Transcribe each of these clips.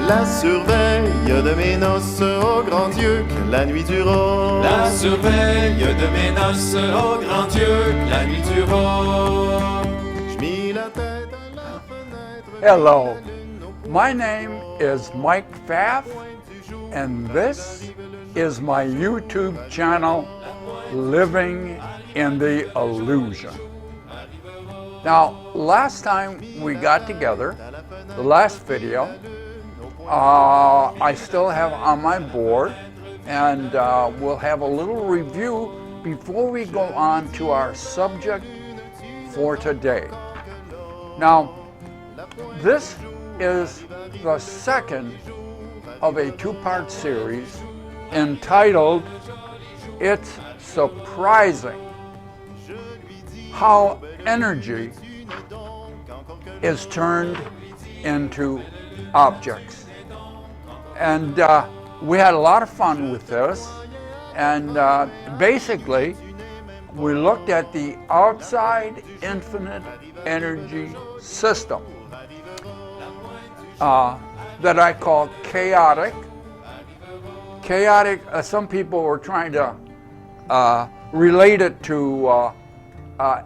La surveille de mes noces au grand Dieu que la nuit durera. La surveille de mes noces au grand Dieu que la nuit durera. J'mis la tête à la fenêtre. Hello, my name is Mike Pfaff, and this is my YouTube channel, Living in the Illusion. Now, last time we got together, the last video, I still have on my board, and we'll have a little review before we go on to our subject for today. Now, this is the second of a two-part series entitled It's Surprising How Energy is Turned into Objects. And we had a lot of fun with this, and basically we looked at the outside infinite energy system that I call chaotic. Chaotic, some people were trying to relate it to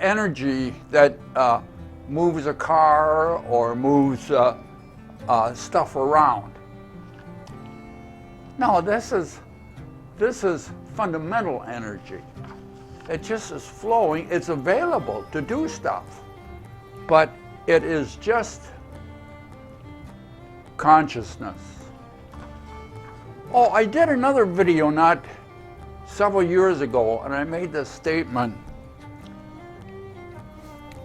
energy that moves a car or moves stuff around. No, this is fundamental energy. It just is flowing. It's available to do stuff, but it is just consciousness. Oh, I did another video not several years ago, and I made this statement.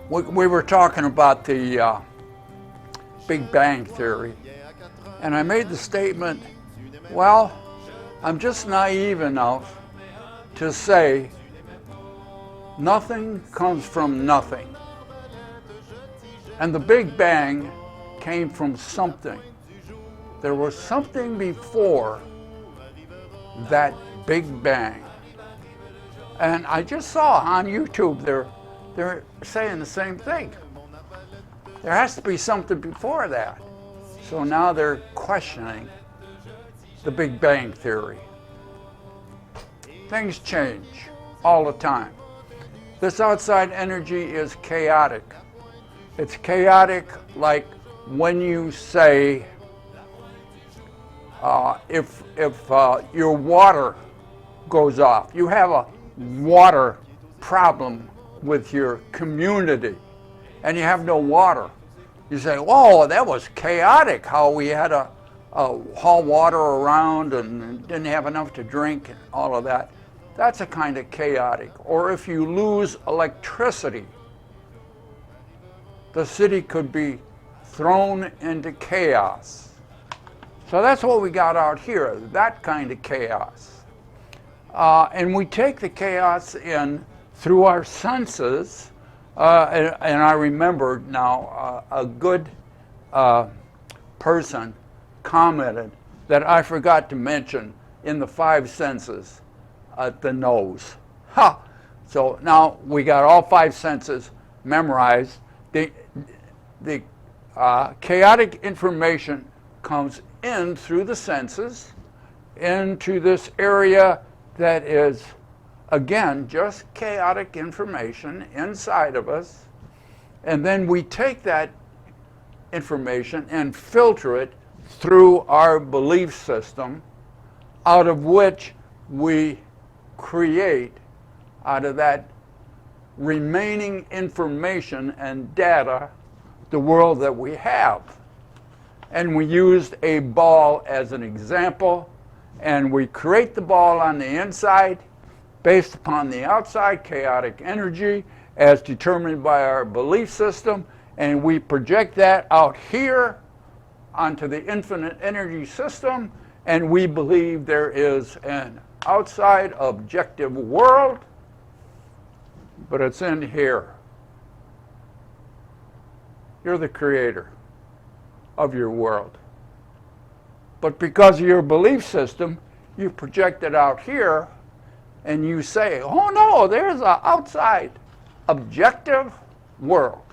We were talking about the Big Bang Theory, and I made the statement, well, I'm just naive enough to say nothing comes from nothing. And the Big Bang came from something. There was something before that Big Bang. And I just saw on YouTube they're saying the same thing. There has to be something before that. So now they're questioning the Big Bang Theory. Things change all the time. This outside energy is chaotic. It's chaotic like when you say, if your water goes off, you have a water problem with your community, and you have no water. You say, "Whoa, that was chaotic! How we had to haul water around and didn't have enough to drink, and all of that." That's a kind of chaotic. Or if you lose electricity, the city could be thrown into chaos. So that's what we got out here, that kind of chaos. And we take the chaos in through our senses, and I remembered now a good person commented that I forgot to mention in the five senses the nose. Ha! So now we got all five senses memorized. The chaotic information comes in through the senses into this area that is, again, just chaotic information inside of us, and then we take that information and filter it through our belief system, out of which we create, out of that remaining information and data, the world that we have. And we used a ball as an example, and we create the ball on the inside based upon the outside chaotic energy as determined by our belief system, and we project that out here onto the infinite energy system, and we believe there is an outside objective world, but it's in here. You're the creator of your world. But because of your belief system, you project it out here, and you say, oh no, there's an outside objective world.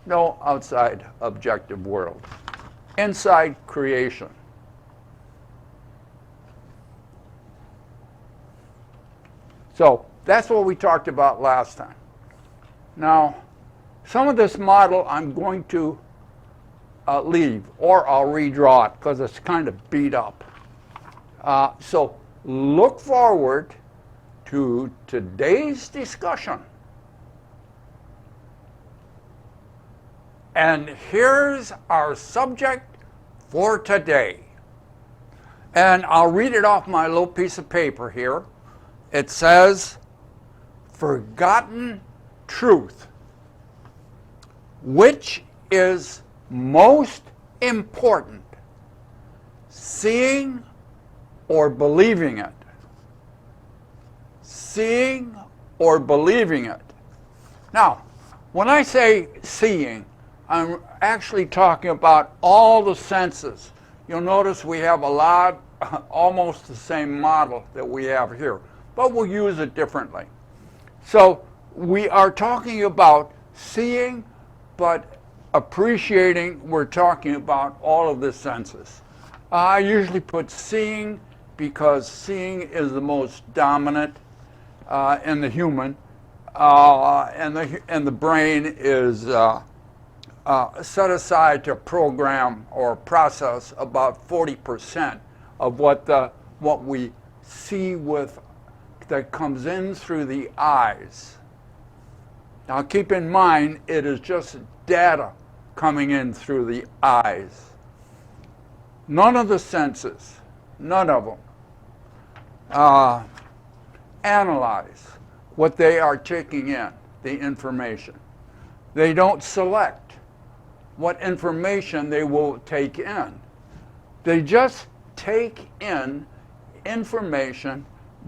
No outside objective world. inside creation. So that's what we talked about last time. Now, some of this model I'm going to leave, or I'll redraw it because it's kind of beat up. So look forward to today's discussion. And here's our subject for today. And I'll read it off my little piece of paper here. It says, forgotten truth. Which is most important, seeing or believing it? Seeing or believing it? Now, when I say seeing, I'm actually talking about all the senses. You'll notice we have a lot, almost the same model that we have here, but we'll use it differently. So we are talking about seeing, but appreciating, we're talking about all of the senses. I usually put seeing because seeing is the most dominant in the human, and the brain is set aside to program or process about 40% of what we see that comes in through the eyes. Now keep in mind, it is just data coming in through the eyes. None of the senses, none of them, analyze what they are taking in, the information. They don't select what information they will take in. They just take in information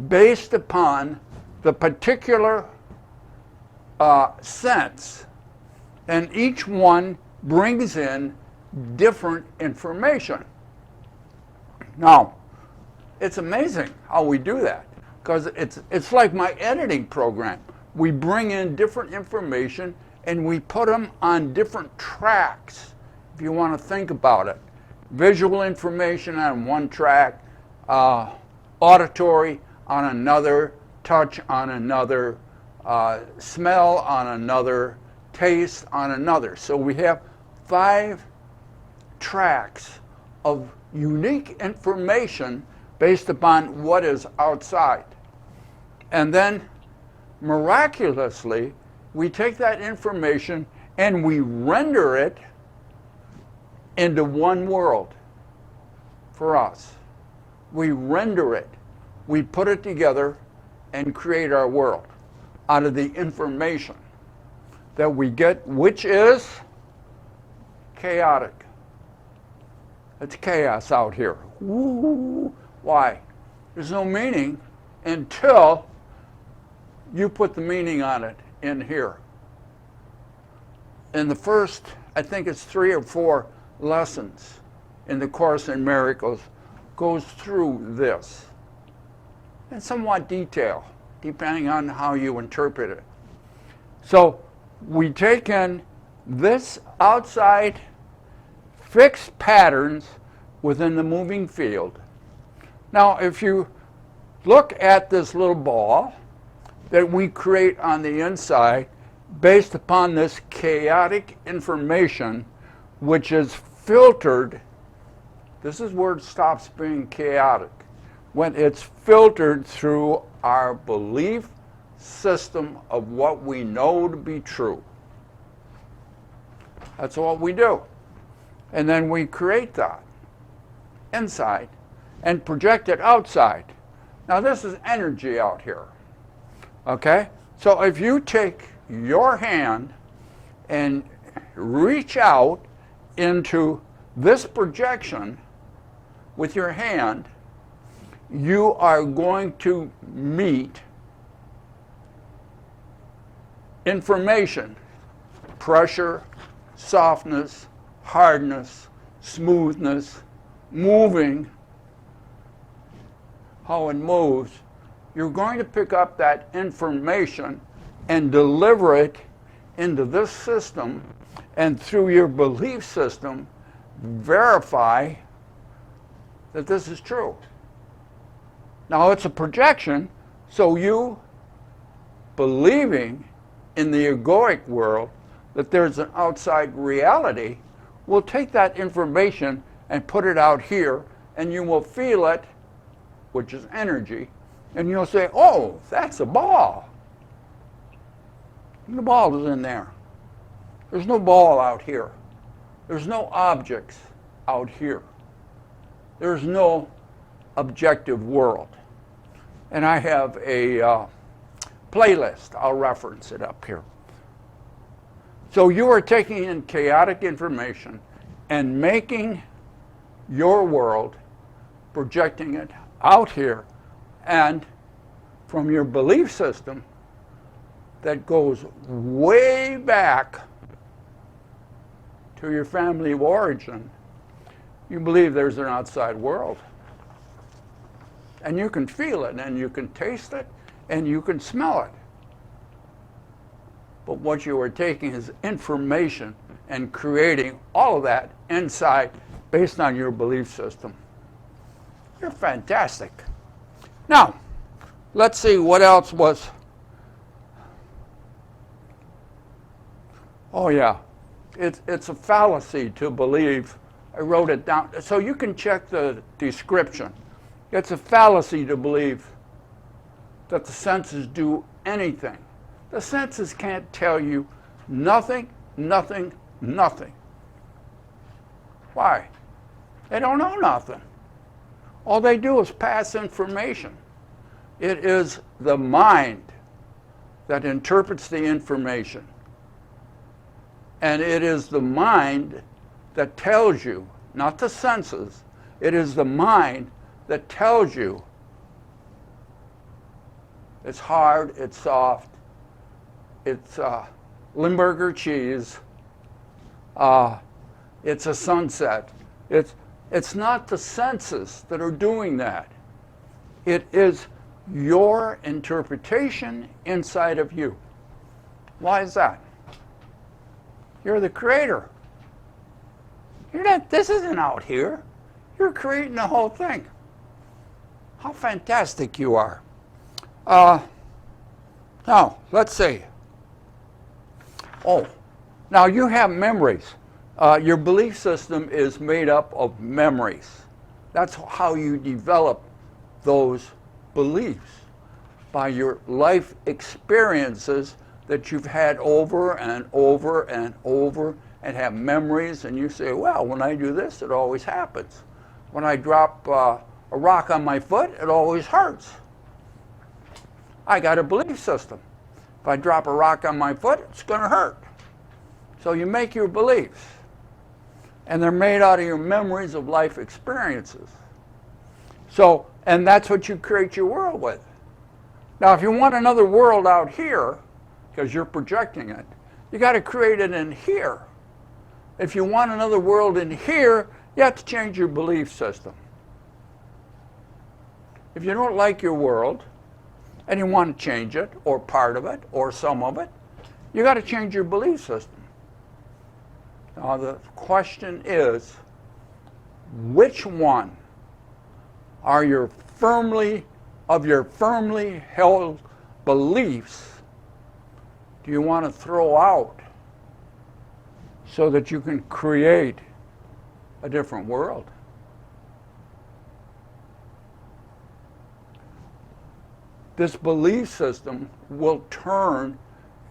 based upon the particular sense, and each one brings in different information. Now, it's amazing how we do that, because it's like my editing program. We bring in different information and we put them on different tracks, if you want to think about it. Visual information on one track, auditory on another, touch on another, smell on another, taste on another. So we have 5 tracks of unique information based upon what is outside. And then miraculously, we take that information and we render it into one world for us. We render it. We put it together and create our world out of the information that we get, which is chaotic. It's chaos out here. Woo. Why? There's no meaning until you put the meaning on it in here. In the first, I think it's 3 or 4 lessons in the Course in Miracles, goes through this in somewhat detail, depending on how you interpret it. So we take in this outside fixed patterns within the moving field. Now, if you look at this little ball that we create on the inside based upon this chaotic information, which is filtered, this is where it stops being chaotic, when it's filtered through our belief system of what we know to be true. That's what we do. And then we create that inside and project it outside. Now this is energy out here. Okay? So if you take your hand and reach out into this projection with your hand, you are going to meet information, pressure, softness, hardness, smoothness, moving, how it moves. You're going to pick up that information and deliver it into this system, and through your belief system, verify that this is true. Now it's a projection, so you believing in the egoic world that there's an outside reality will take that information and put it out here, and you will feel it, which is energy, and you'll say, oh, that's a ball. And the ball is in there. There's no ball out here. There's no objects out here. There's no objective world. And I have a playlist. I'll reference it up here. So you are taking in chaotic information and making your world, projecting it out here, and from your belief system that goes way back to your family of origin, you believe there's an outside world. And you can feel it, and you can taste it, and you can smell it. But what you are taking is information and creating all of that inside based on your belief system. You're fantastic. Now, let's see what else was. Oh yeah, it's a fallacy to believe. I wrote it down so you can check the description. It's a fallacy to believe that the senses do anything. The senses can't tell you nothing, nothing, nothing. Why? They don't know nothing. All they do is pass information. It is the mind that interprets the information. And it is the mind that tells you, not the senses, it is the mind that tells you it's hard, it's soft, it's Limburger cheese, it's a sunset. It's not the senses that are doing that. It is your interpretation inside of you. Why is that? You're the creator. You're not, this isn't out here. You're creating the whole thing. How fantastic you are. Now, let's see. Oh, now you have memories. Your belief system is made up of memories. That's how you develop those beliefs, by your life experiences that you've had over and over and over, and have memories, and you say, well, when I do this, it always happens. When I drop a rock on my foot, it always hurts. I got a belief system. If I drop a rock on my foot, it's going to hurt. So you make your beliefs. And they're made out of your memories of life experiences. So, and that's what you create your world with. Now, if you want another world out here, because you're projecting it, you got to create it in here. If you want another world in here, you have to change your belief system. If you don't like your world, and you want to change it, or part of it, or some of it, you got to change your belief system. Now the question is, which one are your firmly held beliefs do you want to throw out so that you can create a different world? This belief system will turn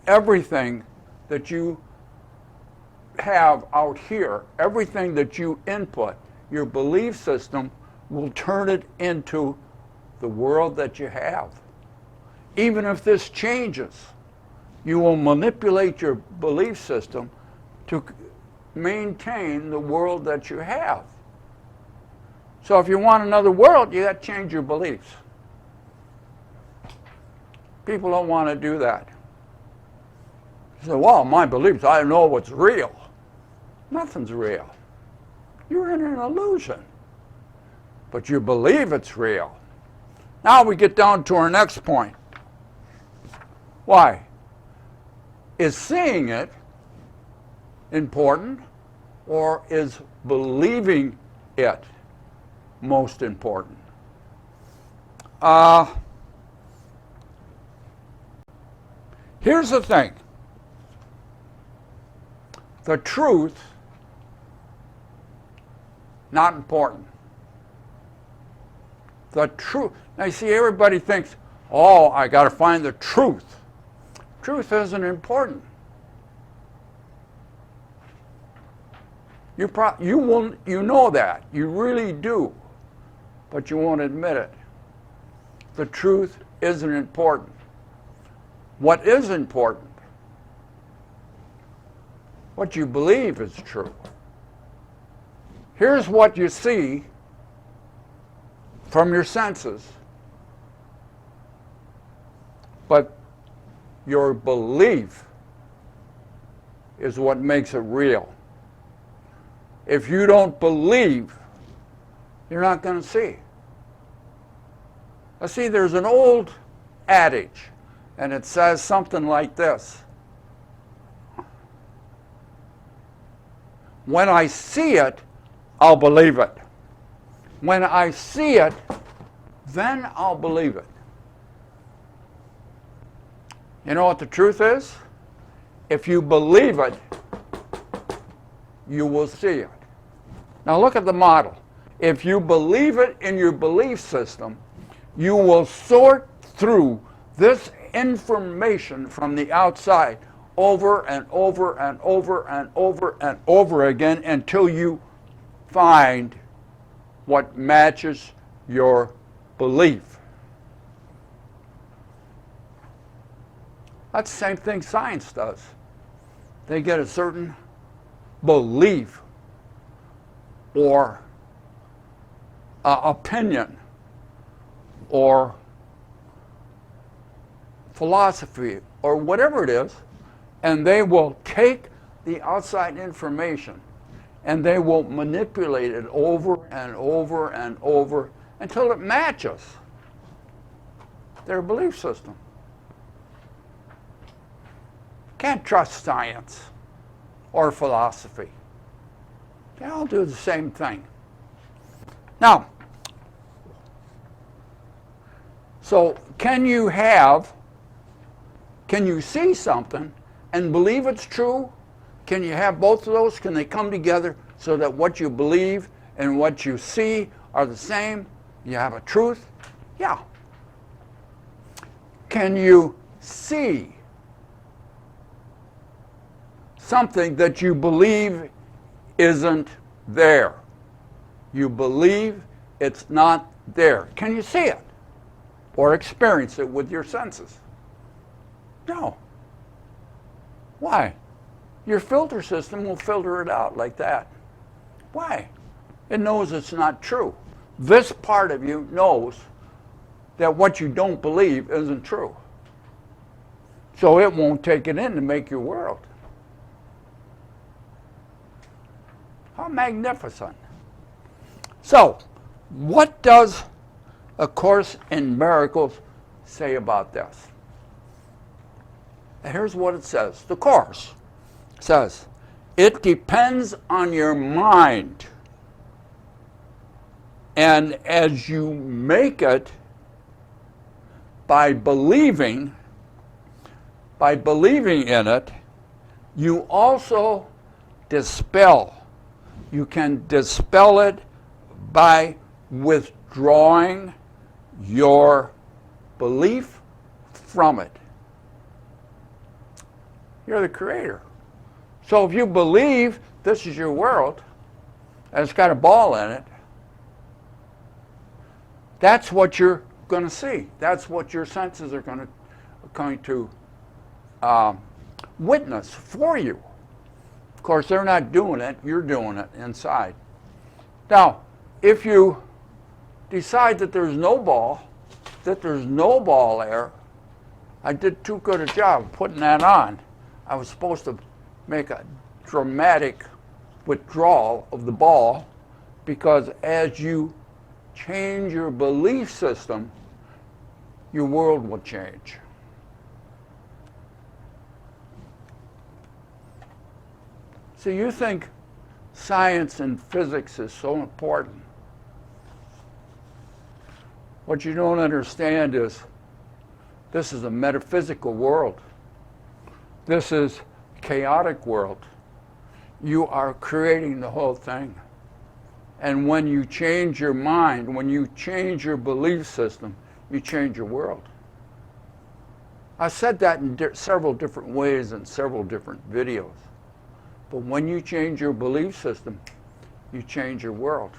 everything that you have out here, everything that you input, your belief system will turn it into the world that you have. Even if this changes, you will manipulate your belief system to maintain the world that you have. So if you want another world, you got to change your beliefs. People don't want to do that. They say, well, my beliefs, I know what's real. Nothing's real. You're in an illusion. But you believe it's real. Now we get down to our next point. Why? Is seeing it important, or is believing it most important? Here's the thing. The truth, not important. The truth. Now you see, everybody thinks, oh, I got to find the truth. Truth isn't important. You know that. You really do. But you won't admit it. The truth isn't important. What is important? What you believe is true. Here's what you see from your senses. But your belief is what makes it real. If you don't believe, you're not going to see. Now see, there's an old adage, and it says something like this. When I see it, I'll believe it. When I see it, then I'll believe it. You know what the truth is? If you believe it, you will see it. Now look at the model. If you believe it in your belief system, you will sort through this information from the outside over and over and over and over and over again until you find what matches your belief. That's the same thing science does. They get a certain belief or opinion or philosophy or whatever it is, and they will take the outside information and they will manipulate it over and over and over until it matches their belief system. Can't trust science or philosophy. They all do the same thing. Now, so can you see something and believe it's true? Can you have both of those? Can they come together so that what you believe and what you see are the same? You have a truth? Yeah. Can you see something that you believe isn't there? You believe it's not there. Can you see it or experience it with your senses? No. Why? Your filter system will filter it out like that. Why? It knows it's not true. This part of you knows that what you don't believe isn't true. So it won't take it in to make your world. How magnificent. So, what does A Course in Miracles say about this? And here's what it says. The Course says, it depends on your mind. And as you make it by believing in it, you also dispel. You can dispel it by withdrawing your belief from it. You're the creator. So if you believe this is your world, and it's got a ball in it, that's what you're going to see. That's what your senses are going to witness for you. Of course, they're not doing it. You're doing it inside. Now, if you decide that there's no ball there, I did too good a job of putting that on. I was supposed to make a dramatic withdrawal of the ball, because as you change your belief system, your world will change. So you think science and physics is so important. What you don't understand is this is a metaphysical world. This is a chaotic world. You are creating the whole thing. And when you change your mind, when you change your belief system, you change your world. I said that in several different ways in several different videos. But when you change your belief system, you change your world.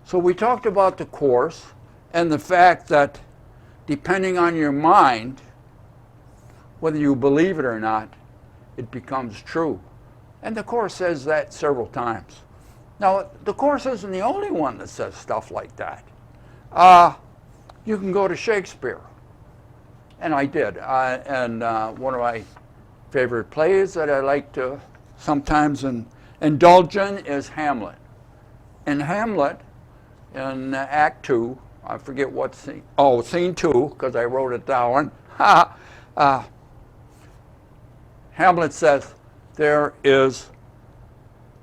So we talked about the Course and the fact that depending on your mind, whether you believe it or not, it becomes true. And the Course says that several times. Now, the Course isn't the only one that says stuff like that. You can go to Shakespeare. And I did. One of my favorite plays that I like to sometimes indulge in is Hamlet. In Hamlet, in Act 2, I forget what scene, scene 2, because I wrote it down. Hamlet says, there is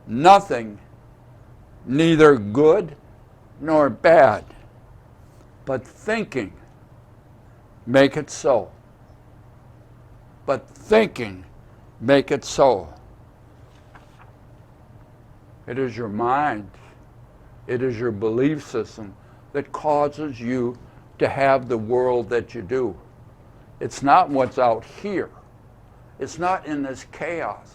nothing, neither good nor bad, but thinking make it so. But thinking make it so. It is your mind, it is your belief system that causes you to have the world that you do. It's not what's out here. It's not in this chaos.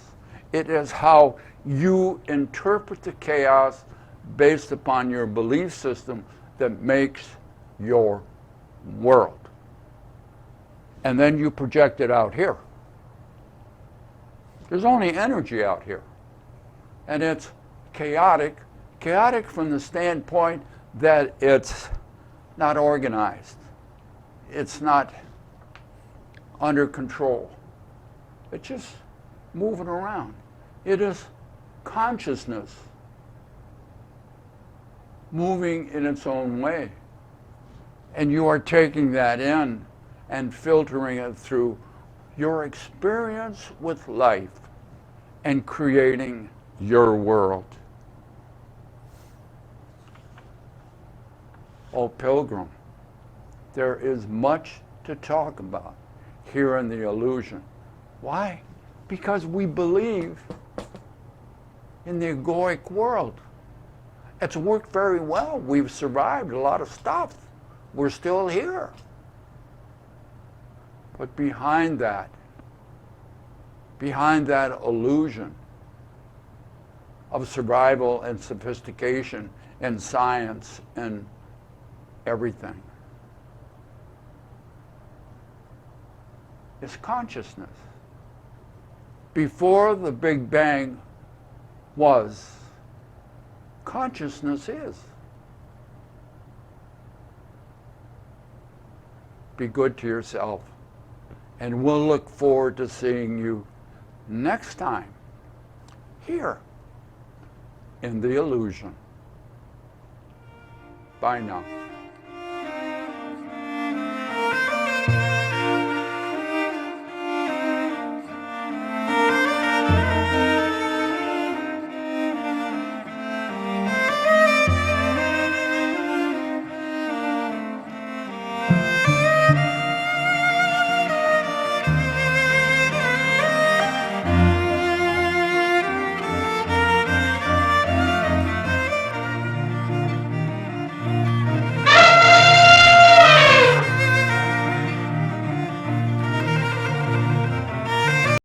It is how you interpret the chaos based upon your belief system that makes your world. And then you project it out here. There's only energy out here. And it's chaotic. Chaotic from the standpoint that it's not organized. It's not under control. It's just moving around. It is consciousness moving in its own way. And you are taking that in and filtering it through your experience with life and creating your world. Oh, Pilgrim, there is much to talk about here in the illusion. Why? Because we believe in the egoic world. It's worked very well. We've survived a lot of stuff. We're still here. But behind that illusion of survival and sophistication and science and everything is consciousness. Before the Big Bang was, consciousness is. Be good to yourself. And we'll look forward to seeing you next time here in the illusion. Bye now.